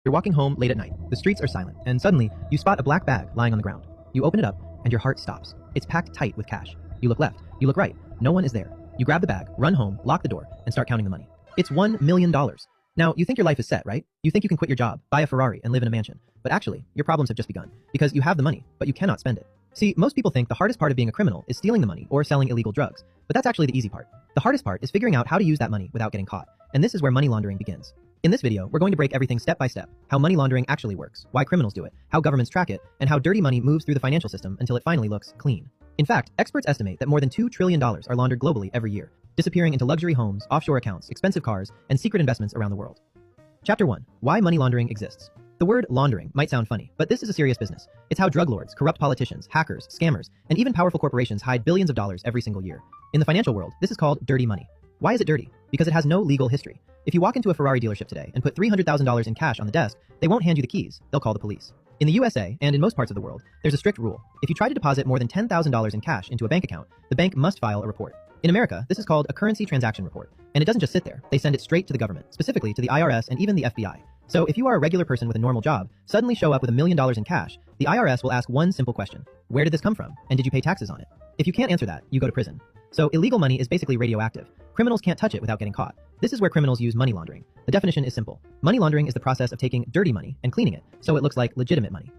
You're walking home late at night. The streets are silent, and suddenly you spot a black bag lying on the ground. You open it up, and your heart stops. It's packed tight with cash. You look left. You look right. No one is there. You grab the bag, run home, lock the door, and start counting the money. It's $1 million. Now, you think your life is set, right? You think you can quit your job, buy a Ferrari, and live in a mansion. But actually, your problems have just begun, because you have the money, but you cannot spend it. See, most people think the hardest part of being a criminal is stealing the money or selling illegal drugs, but that's actually the easy part. The hardest part is figuring out how to use that money without getting caught, and this is where money laundering begins. In this video, we're going to break everything step by step, how money laundering actually works, why criminals do it, how governments track it, and how dirty money moves through the financial system until it finally looks clean. In fact, experts estimate that more than $2 trillion are laundered globally every year, disappearing into luxury homes, offshore accounts, expensive cars, and secret investments around the world. Chapter 1. Why money laundering exists. The word laundering might sound funny, but this is a serious business. It's how drug lords, corrupt politicians, hackers, scammers, and even powerful corporations hide billions of dollars every single year. In the financial world, this is called dirty money. Why is it dirty? Because it has no legal history. If you walk into a Ferrari dealership today and put $300,000 in cash on the desk, they won't hand you the keys, they'll call the police. In the USA, and in most parts of the world, there's a strict rule. If you try to deposit more than $10,000 in cash into a bank account, the bank must file a report. In America, this is called a currency transaction report, and it doesn't just sit there. They send it straight to the government, specifically to the IRS and even the FBI. So if you are a regular person with a normal job, suddenly show up with $1 million in cash, the IRS will ask one simple question. Where did this come from? And did you pay taxes on it? If you can't answer that, you go to prison. So illegal money is basically radioactive. Criminals can't touch it without getting caught. This is where criminals use money laundering. The definition is simple. Money laundering is the process of taking dirty money and cleaning it so it looks like legitimate money.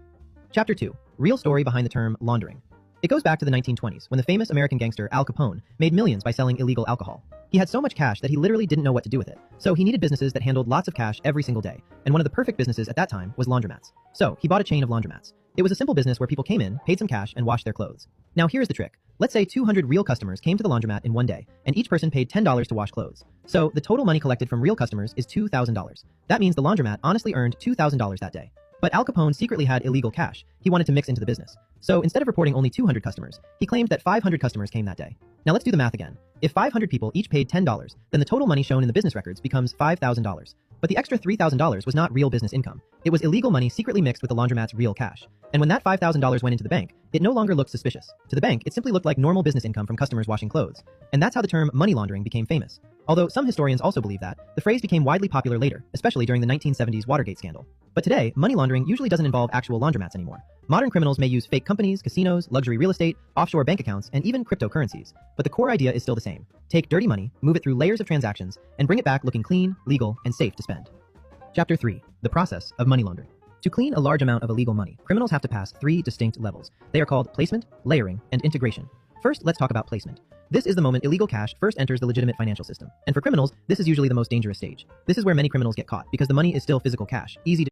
Chapter 2. Real story behind the term laundering. It goes back to the 1920s when the famous American gangster Al Capone made millions by selling illegal alcohol. He had so much cash that he literally didn't know what to do with it. So he needed businesses that handled lots of cash every single day. And one of the perfect businesses at that time was laundromats. So he bought a chain of laundromats. It was a simple business where people came in, paid some cash, and washed their clothes. Now here's the trick. Let's say 200 real customers came to the laundromat in one day, and each person paid $10 to wash clothes. So the total money collected from real customers is $2,000. That means the laundromat honestly earned $2,000 that day. But Al Capone secretly had illegal cash. He wanted to mix into the business. So instead of reporting only 200 customers, he claimed that 500 customers came that day. Now let's do the math again. If 500 people each paid $10, then the total money shown in the business records becomes $5,000. But the extra $3,000 was not real business income. It was illegal money secretly mixed with the laundromat's real cash. And when that $5,000 went into the bank, it no longer looked suspicious. To the bank, it simply looked like normal business income from customers washing clothes. And that's how the term money laundering became famous. Although some historians also believe that, the phrase became widely popular later, especially during the 1970s Watergate scandal. But today, money laundering usually doesn't involve actual laundromats anymore. Modern criminals may use fake companies, casinos, luxury real estate, offshore bank accounts, and even cryptocurrencies. But the core idea is still the same. Take dirty money, move it through layers of transactions, and bring it back looking clean, legal, and safe to spend. Chapter 3. The process of money laundering. To clean a large amount of illegal money, criminals have to pass 3 distinct levels. They are called placement, layering, and integration. First, let's talk about placement. This is the moment illegal cash first enters the legitimate financial system. And for criminals, this is usually the most dangerous stage. This is where many criminals get caught, because the money is still physical cash, easy to